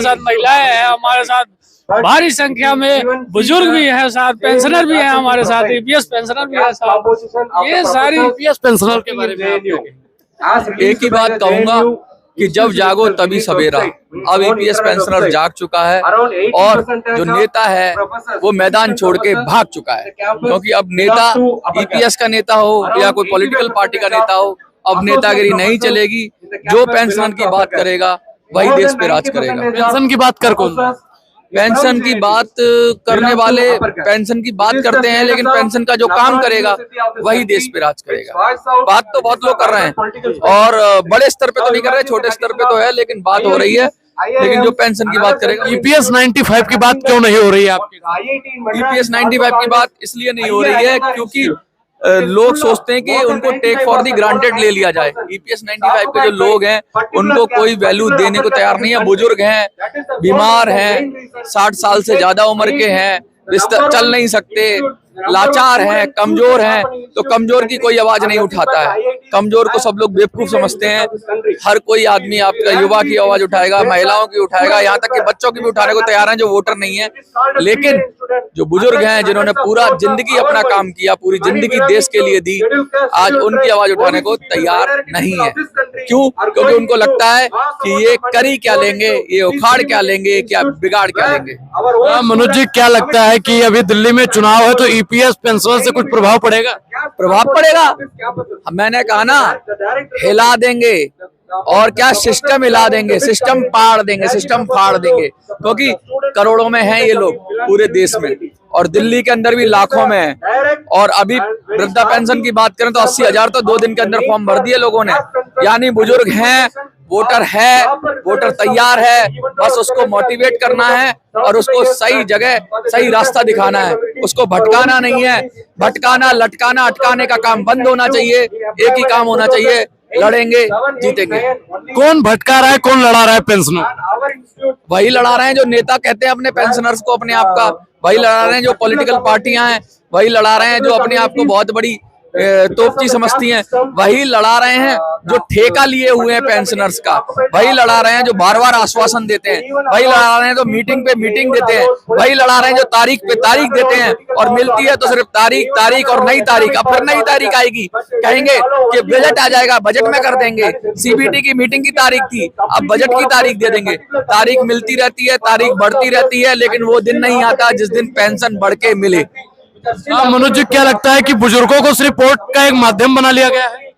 साथ महिलाएं हैं, हमारे साथ भारी संख्या में बुजुर्ग भी हैं, साथ पेंशनर भी हैं, हमारे साथ ईपीएस पेंशनर भी है साथ। ये सारी ईपीएस पेंशनर के बारे में आप एक ही बात कहूंगा कि जब जागो तभी सवेरा। अब ईपीएस पेंशनर जाग चुका है और जो नेता है वो मैदान छोड़ के भाग चुका है, क्योंकि अब नेता ईपीएस का नेता हो या कोई पॉलिटिकल पार्टी का नेता हो, अब नेतागिरी नहीं चलेगी। जो पेंशन की बात करेगा वही देश पे राज करेगा। पेंशन की बात कर कौन? पेंशन की बात करने वाले पेंशन की बात करते हैं, लेकिन पेंशन का जो काम करेगा वही देश पे राज करेगा। बात तो बहुत लोग कर रहे हैं और बड़े स्तर पे तो नहीं कर रहे, छोटे स्तर पे तो है, लेकिन बात हो रही है। लेकिन जो पेंशन की बात करेगा, ईपीएस 95 की बात क्यों नहीं हो रही है आपकी? ईपीएस 95 की बात इसलिए नहीं हो रही है क्योंकि लोग सोचते हैं कि उनको टेक फॉर दी ग्रांटेड ले लिया जाए। ईपीएस 95 के जो लोग हैं उनको कोई वैल्यू देने को तैयार नहीं है। बुजुर्ग हैं, बीमार हैं, 60 साल से ज्यादा उम्र के हैं, चल नहीं सकते, लाचार हैं, कमजोर हैं, तो कमजोर की कोई आवाज नहीं उठाता है। कमजोर को सब लोग बेवकूफ समझते हैं। हर कोई आदमी आपका युवा की आवाज उठाएगा, महिलाओं की उठाएगा, यहाँ तक कि बच्चों की भी उठाने को तैयार हैं जो वोटर नहीं है। लेकिन जो बुजुर्ग हैं, जिन्होंने पूरा जिंदगी अपना काम किया, पूरी जिंदगी देश के लिए दी, आज उनकी आवाज उठाने को तैयार नहीं है। क्यों? क्योंकि उनको लगता है कि ये करी क्या लेंगे, ये उखाड़ क्या लेंगे, क्या बिगाड़ क्या लेंगे। मनोज जी, क्या लगता है कि अभी दिल्ली में चुनाव है तो ईपीएस पेंशन से कुछ प्रभाव पड़ेगा? प्रभाव पड़ेगा, मैंने कहा ना, हिला देंगे और क्या सिस्टम हिला देंगे, सिस्टम पाड़ देंगे, सिस्टम फाड़ देंगे। क्योंकि करोड़ों में हैं ये लोग पूरे देश में, और दिल्ली के अंदर भी लाखों में है। और अभी वृद्धा पेंशन की बात करें तो 80,000 तो 2 दिन के अंदर फॉर्म भर दिए लोगों ने। यानी बुजुर्ग हैं, वोटर है, वोटर तैयार है, बस उसको मोटिवेट करना है और उसको सही जगह सही रास्ता दिखाना है, उसको भटकाना नहीं है। भटकाना, लटकाना, अटकाने का काम बंद होना चाहिए। एक ही काम होना चाहिए, लड़ेंगे जीतेंगे। कौन भटका रहा है, कौन लड़ा रहा है पेंशनों? वही लड़ा रहे हैं जो नेता कहते हैं अपने पेंशनर्स को अपने आप का, वही लड़ा रहे हैं जो पॉलिटिकल पार्टियां हैं, वही लड़ा रहे हैं जो अपने आप को बहुत बड़ी तोपची समझती हैं, वही लड़ा रहे हैं जो ठेका लिए हुए हैं पेंशनर्स का, वही लड़ा रहे हैं जो बार बार आश्वासन देते हैं, वही लड़ा रहे हैं जो मीटिंग पे मीटिंग देते हैं, वही लड़ा रहे हैं जो तारीख पे तारीख देते हैं और मिलती है तो सिर्फ तारीख तारीख और नई तारीख। अब फिर नई तारीख आएगी, कहेंगे कि बजट आ जाएगा, बजट में कर देंगे। सीबीटी की मीटिंग की तारीख थी, अब बजट की तारीख दे देंगे। तारीख मिलती रहती है, तारीख बढ़ती रहती है, लेकिन वो दिन नहीं आता जिस दिन पेंशन बढ़ के मिले। मनोज जी, क्या लगता है कि बुजुर्गों को सिर्फ वोट का एक माध्यम बना लिया गया है?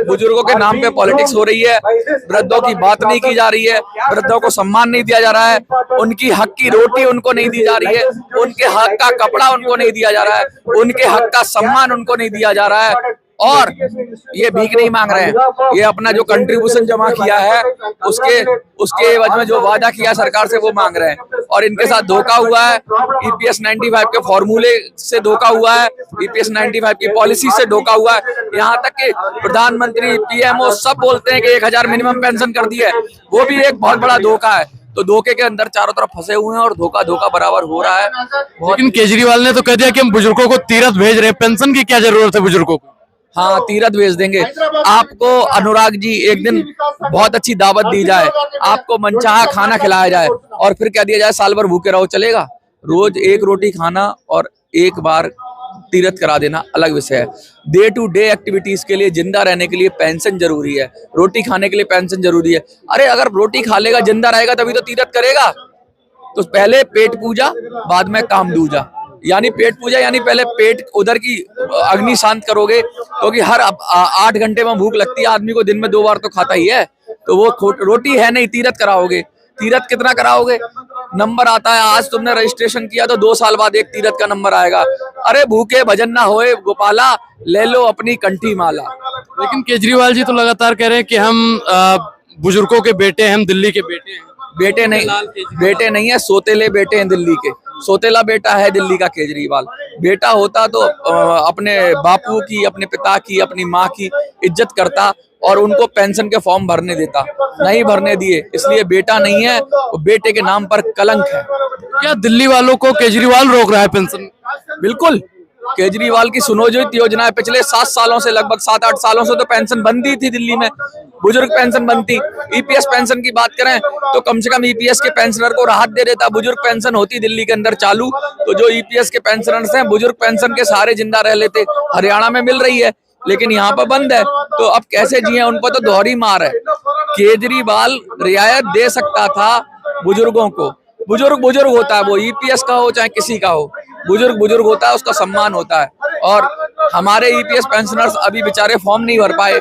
बुजुर्गों के नाम पे पॉलिटिक्स हो रही है, वृद्धों की बात नहीं की जा रही है, वृद्धों को सम्मान नहीं दिया जा रहा है, उनकी हक की रोटी उनको नहीं दी जा रही है, उनके हक का कपड़ा उनको नहीं दिया जा रहा है, उनके हक का सम्मान उनको नहीं दिया जा रहा है। और ये भीख नहीं मांग रहे हैं, ये अपना जो कंट्रीब्यूशन जमा किया है उसके एवज में जो वादा किया सरकार से वो मांग रहे हैं। और इनके साथ धोखा हुआ है, ईपीएस 95 के फॉर्मूले से धोखा हुआ है, ईपीएस 95 की पॉलिसी से धोखा हुआ है। यहाँ तक कि प्रधानमंत्री, पीएमओ सब बोलते हैं कि 1000 मिनिमम पेंशन कर दी है, वो भी एक बहुत बड़ा धोखा है। तो धोखे के अंदर चारों तरफ फंसे हुए हैं और धोखा धोखा बराबर हो रहा है। लेकिन केजरीवाल ने तो कह दिया कि हम बुजुर्गों को तीरथ भेज रहे हैं, पेंशन की क्या जरूरत है बुजुर्गों को? हाँ, तीरथ भेज देंगे आपको। अनुराग जी, एक दिन बहुत अच्छी दावत दी जाए, आपको मनचाहा खाना खिलाया जाए और फिर कह दिया जाए साल भर भूखे रहो, चलेगा? रोज एक रोटी खाना और एक बार तीरथ करा देना अलग विषय है। डे टू डे एक्टिविटीज के लिए, जिंदा रहने के लिए पेंशन जरूरी है, रोटी खाने के लिए पेंशन जरूरी है। अरे अगर रोटी खा लेगा, जिंदा रहेगा, तभी तो तीरथ करेगा। तो पहले पेट पूजा, बाद में काम दूजा। यानी पेट पूजा यानी पहले पेट उधर की अग्नि शांत करोगे, क्योंकि हर 8 घंटे में भूख लगती है आदमी को, दिन में 2 बार तो खाता ही है। तो वो रोटी है नहीं, तीरथ कराओगे। तीरथ कितना कराओगे? नंबर आता है, आज तुमने रजिस्ट्रेशन किया तो 2 साल बाद एक तीरथ का नंबर आएगा। अरे भूखे भजन ना होए गोपाला, ले लो अपनी कंठी माला। लेकिन केजरीवाल जी तो लगातार कह रहे हैं कि हम बुजुर्गों के बेटे हैं, हम दिल्ली के बेटे हैं। बेटे नहीं है, सोतेले बेटे हैं दिल्ली के। सोतेला बेटा है दिल्ली का केजरीवाल। बेटा होता तो अपने बापू की, अपने पिता की, अपनी माँ की इज्जत करता और उनको पेंशन के फॉर्म भरने देता। नहीं भरने दिए, इसलिए बेटा नहीं है, वो बेटे के नाम पर कलंक है। क्या दिल्ली वालों को केजरीवाल रोक रहा है पेंशन? बिल्कुल, केजरीवाल की सुनियोजित योजना है। पिछले 7 सालों से, लगभग 7-8 सालों से तो पेंशन बंदी थी दिल्ली में, बुजुर्ग पेंशन बनती। ईपीएस पेंशन की बात करें तो कम से कम ईपीएस के पेंशनर को राहत दे देता। बुजुर्ग पेंशन होती दिल्ली के अंदर चालू, तो जो ईपीएस के पेंशनर्स हैं बुजुर्ग पेंशन के सहारे जिंदा रह लेते। हरियाणा में मिल रही है लेकिन यहाँ पर बंद है, तो अब कैसे जिए? उन पर तो दोहरी मार है। केजरीवाल रियायत दे सकता था बुजुर्गों को। बुजुर्ग बुजुर्ग होता है, वो ईपीएस का हो चाहे किसी का हो, बुजुर्ग बुजुर्ग होता है, उसका सम्मान होता है। और हमारे ईपीएस पेंशनर्स अभी बेचारे फॉर्म नहीं भर पाए,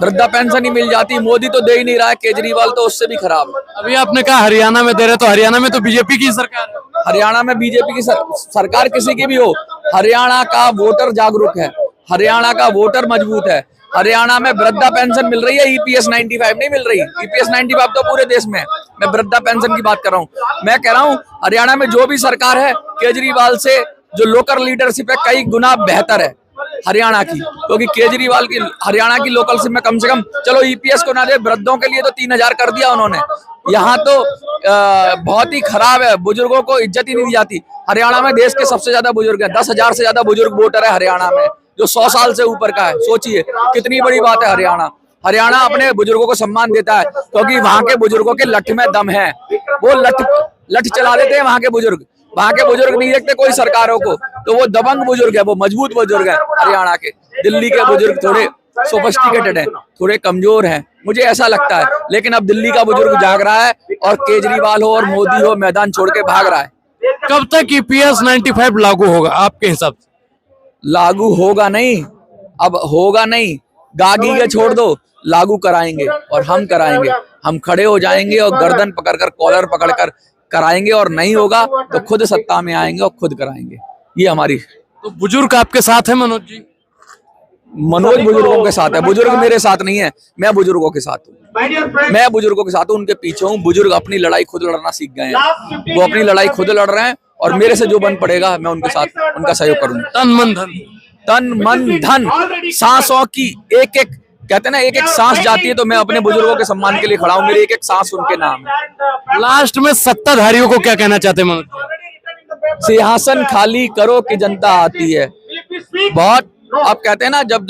वृद्धा पेंशन ही मिल जाती। मोदी तो दे ही नहीं रहा है, केजरीवाल तो उससे भी खराब है। अभी आपने कहा हरियाणा में दे रहे, तो हरियाणा में तो बीजेपी की सरकार है। हरियाणा में बीजेपी की सरकार किसी की भी हो, हरियाणा का वोटर जागरूक है, हरियाणा का वोटर मजबूत है। हरियाणा में वृद्धा पेंशन मिल रही है, ईपीएस 95 नहीं मिल रही। ईपीएस 95 तो पूरे देश में है, मैं वृद्धा पेंशन की बात कर रहा हूँ। मैं कह रहा हूँ हरियाणा में जो भी सरकार है केजरीवाल से जो लोकल लीडरशिप है कई गुना बेहतर है हरियाणा की, क्योंकि केजरीवाल की हरियाणा की लोकलशिप में कम से कम, चलो ईपीएस को ना दे, वृद्धों के लिए तो 3000 कर दिया उन्होंने। यहाँ तो बहुत ही खराब है, बुजुर्गों को इज्जत ही नहीं दी जाती। हरियाणा में देश के सबसे ज्यादा बुजुर्ग है, 10,000 से ज्यादा बुजुर्ग वोटर है हरियाणा में, जो 100 साल से ऊपर का है। सोचिए कितनी बड़ी बात है। हरियाणा अपने बुजुर्गों को सम्मान देता है क्योंकि वहां के बुजुर्गों के लठ में दम है। वो लठ चला देते हैं वहां के बुजुर्ग। वहां के बुजुर्ग नहीं देखते कोई सरकारों को, तो वो दबंग बुजुर्ग है, वो मजबूत बुजुर्ग है हरियाणा के। दिल्ली के बुजुर्ग थोड़े सोफिस्टिकेटेड हैं, थोड़े कमजोर हैं, मुझे ऐसा लगता है। लेकिन अब दिल्ली का बुजुर्ग जाग रहा है और केजरीवाल हो और मोदी हो मैदान छोड़ के भाग रहा है। कब तक ईपीएस 95 लागू होगा आपके हिसाब से? लागू होगा नहीं, अब होगा नहीं, गागी के छोड़ दो, लागू कराएंगे और हम कराएंगे। हम खड़े हो जाएंगे और गर्दन पकड़कर, कॉलर पकड़कर कराएंगे, और नहीं होगा तो खुद सत्ता में आएंगे और खुद कराएंगे। ये हमारी। तो बुजुर्ग आपके साथ है मनोज जी? मनोज बुजुर्गों के साथ है, बुजुर्ग मेरे साथ नहीं है, मैं बुजुर्गों के साथ हूँ। मैं बुजुर्गों के साथ हूँ, उनके पीछे हूँ। बुजुर्ग अपनी लड़ाई खुद लड़ना सीख गए हैं, वो अपनी लड़ाई खुद लड़ रहे हैं और मेरे से जो बन पड़ेगा मैं उनके साथ उनका सहयोग करूंगा। तन मन धन सांसों की एक एक, कहते हैं ना, एक एक सांस जाती है, तो मैं अपने बुजुर्गों के सम्मान के लिए खड़ा हूँ। मेरी एक एक सांस उनके नाम है। लास्ट में सत्ताधारियों को क्या कहना चाहते हैं मनोज? सिंहासन खाली करो कि जनता आती है। बहुत आप कहते हैं ना, जब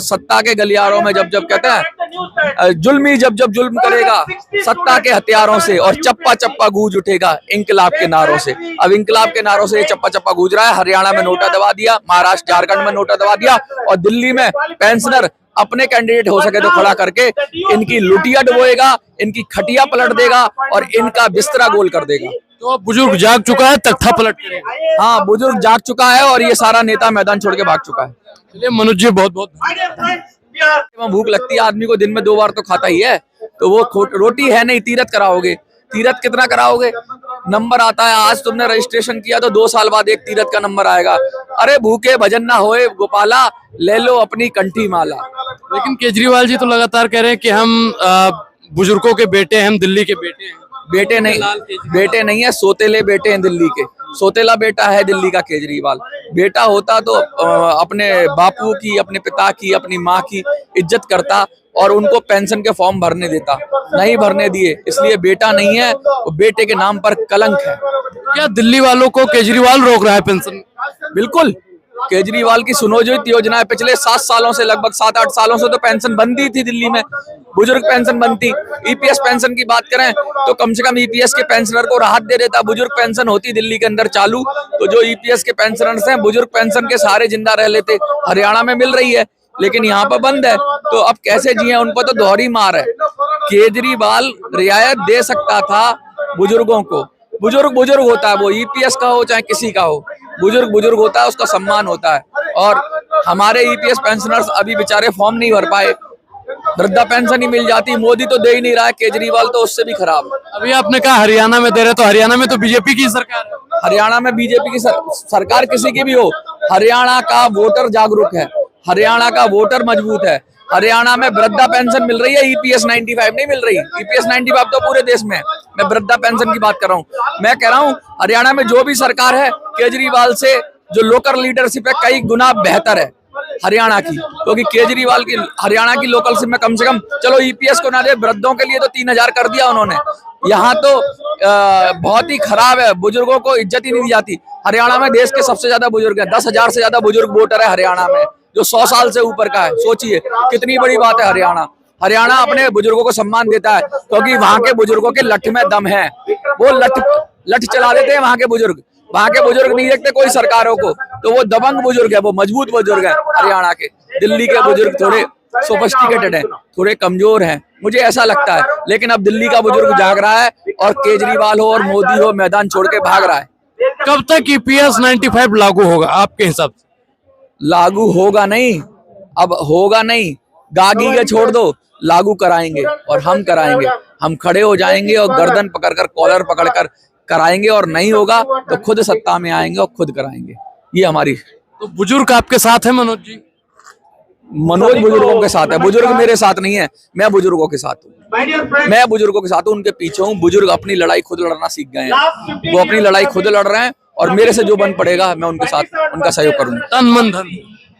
सत्ता के गलियारों में जब कहते हैं जुल्मी जब जुल्म करेगा सत्ता के हथियारों से, और चप्पा चप्पा गूंज उठेगा इंकलाब के नारों से। अब इंकलाब के नारों से चप्पा चप्पा गूंज रहा है। हरियाणा में नोटा दबा दिया, महाराष्ट्र झारखंड में नोटा दबा दिया, और दिल्ली में पेंशनर अपने कैंडिडेट हो सके तो खड़ा करके इनकी लुटिया डुबोएगा, इनकी खटिया पलट देगा और इनका बिस्तरा गोल कर देगा। तो अब बुजुर्ग जाग चुका है, तख्ता पलट करेगा। हाँ, बुजुर्ग जाग चुका है और ये सारा नेता मैदान छोड़ के भाग चुका है। चलिए मनोज जी, बहुत बहुत भूख लगती है आदमी को, दिन में 2 बार तो खाता ही है, तो वो रोटी है नहीं, तीरथ कराओगे। तीरथ कितना कराओगे? नंबर आता है, आज तुमने रजिस्ट्रेशन किया तो 2 साल बाद एक तीरथ का नंबर आएगा। अरे भूखे भजन ना होए गोपाला, ले लो अपनी कंठी माला। लेकिन केजरीवाल जी तो लगातार कह रहे हैं कि हम बुजुर्गों के बेटे हैं, हम दिल्ली के बेटे हैं। बेटे नहीं है, सोतेले बेटे हैं दिल्ली के। सोतेला बेटा है दिल्ली का केजरीवाल। बेटा होता तो अपने बापू की, अपने पिता की, अपनी माँ की इज्जत करता और उनको पेंशन के फॉर्म भरने देता। नहीं भरने दिए, इसलिए बेटा नहीं है, वो बेटे के नाम पर कलंक है। क्या दिल्ली वालों को केजरीवाल रोक रहा है पेंशन? बिल्कुल, केजरीवाल की सुनियोजित योजना है। पिछले 7 सालों से, लगभग 7-8 सालों से तो पेंशन बंदी थी दिल्ली में, बुजुर्ग पेंशन बनती। ईपीएस पेंशन की बात करें तो कम से कम ईपीएस के पेंशनर को राहत दे देता। बुजुर्ग पेंशन होती दिल्ली के अंदर चालू, तो जो ईपीएस के पेंशनर्स हैं बुजुर्ग पेंशन के सहारे जिंदा रह लेते। हरियाणा में मिल रही है लेकिन यहाँ पर बंद है, तो अब कैसे जिए? उन पर तो दोहरी मार है। केजरीवाल रियायत दे सकता था बुजुर्गों को। बुजुर्ग बुजुर्ग होता है, वो ईपीएस का हो चाहे किसी का हो, बुजुर्ग बुजुर्ग होता है, उसका सम्मान होता है। और हमारे ईपीएस पेंशनर्स अभी बेचारे फॉर्म नहीं भर पाए, वृद्धा पेंशन ही मिल जाती। मोदी तो दे ही नहीं रहा है, केजरीवाल तो उससे भी खराब है। अभी आपने कहा हरियाणा में दे रहे, तो हरियाणा में तो बीजेपी की सरकार है। हरियाणा में बीजेपी की सरकार किसी की भी हो, हरियाणा का वोटर जागरूक है, हरियाणा का वोटर मजबूत है। हरियाणा में वृद्धा पेंशन मिल रही है, ईपीएस 95 नहीं मिल रही। ईपीएस 95 तो पूरे देश में है, मैं वृद्धा पेंशन की बात कर रहा हूँ। मैं कह रहा हूँ हरियाणा में जो भी सरकार है केजरीवाल से जो लोकल लीडरशिप है कई गुना बेहतर है हरियाणा की, क्योंकि केजरीवाल की हरियाणा की लोकलशिप में कम से कम, चलो ईपीएस को ना दे, वृद्धों के लिए तो 3000 कर दिया उन्होंने। यहाँ तो बहुत ही खराब है, बुजुर्गों को इज्जत ही नहीं दी जाती। हरियाणा में देश के सबसे ज्यादा बुजुर्ग हैं, 10,000 से ज्यादा बुजुर्ग वोटर है हरियाणा में, जो 100 साल से ऊपर का है। सोचिए कितनी बड़ी बात है। हरियाणा अपने बुजुर्गों को सम्मान देता है, क्योंकि वहां के बुजुर्गों के लठ में दम है। वो लठ चला देते हैं वहां के बुजुर्ग नहीं देखते कोई सरकारों को, तो वो दबंग बुजुर्ग है, वो मजबूत बुजुर्ग है हरियाणा के। दिल्ली के बुजुर्ग थोड़े सोफिस्टिकेटेड है, थोड़े कमजोर हैं, मुझे ऐसा लगता है। लेकिन अब दिल्ली का बुजुर्ग जाग रहा है, और केजरीवाल हो और मोदी हो, मैदान छोड़ के भाग रहा है। कब तक EPS 95 लागू होगा आपके हिसाब से? लागू होगा नहीं, अब होगा नहीं, गागी के छोड़ दो, लागू कराएंगे और हम कराएंगे। हम खड़े हो जाएंगे और गर्दन पकड़कर, कॉलर पकड़कर कराएंगे, और नहीं होगा तो खुद सत्ता में आएंगे और खुद कराएंगे। ये हमारी। तो बुजुर्ग आपके साथ है मनोज जी? मनोज बुजुर्गों के साथ है, बुजुर्ग मेरे साथ नहीं है, मैं बुजुर्गों के साथ हूँ। मैं बुजुर्गों के साथ हूँ, उनके पीछे हूँ। बुजुर्ग अपनी लड़ाई खुद लड़ना सीख गए हैं, वो अपनी लड़ाई खुद लड़ रहे हैं, और मेरे से जो बन पड़ेगा मैं उनके साथ उनका सहयोग करूंगा।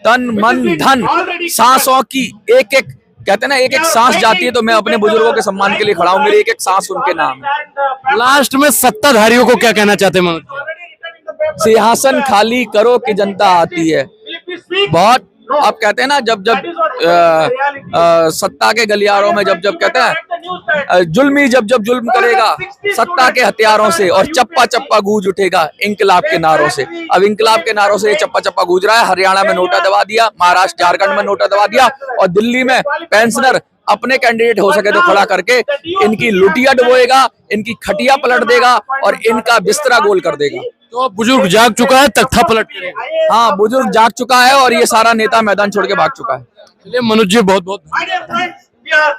तन मन धन सांसों की एक एक, कहते हैं ना, एक एक सांस जाती है, तो मैं अपने बुजुर्गों के सम्मान के लिए खड़ा हूँ। मेरी एक एक सांस उनके नाम है। लास्ट में सत्ताधारियों को क्या कहना चाहते हैं मनोज जी? सिंहासन खाली करो कि जनता आती है। बहुत आप कहते हैं ना, जब सत्ता के गलियारों में जब कहते हैं जुल्मी जब जुल्म करेगा सत्ता के हथियारों से, और चप्पा चप्पा गूंज उठेगा इंकलाब के नारों से। अब इंकलाब के नारों से चप्पा चप्पा गूंज रहा है। हरियाणा में नोटा दबा दिया, महाराष्ट्र झारखंड में नोटा दबा दिया, और दिल्ली में पेंशनर अपने कैंडिडेट हो सके तो खड़ा करके इनकी लुटिया डुबोएगा, इनकी खटिया पलट देगा, और इनका बिस्तरा गोल कर देगा। तो बुजुर्ग जाग चुका है, तख्ता पलट करेगा। हाँ, बुजुर्ग जाग चुका है, और ये सारा नेता मैदान छोड़ के भाग चुका है। चलिए मनोज जी, बहुत बहुत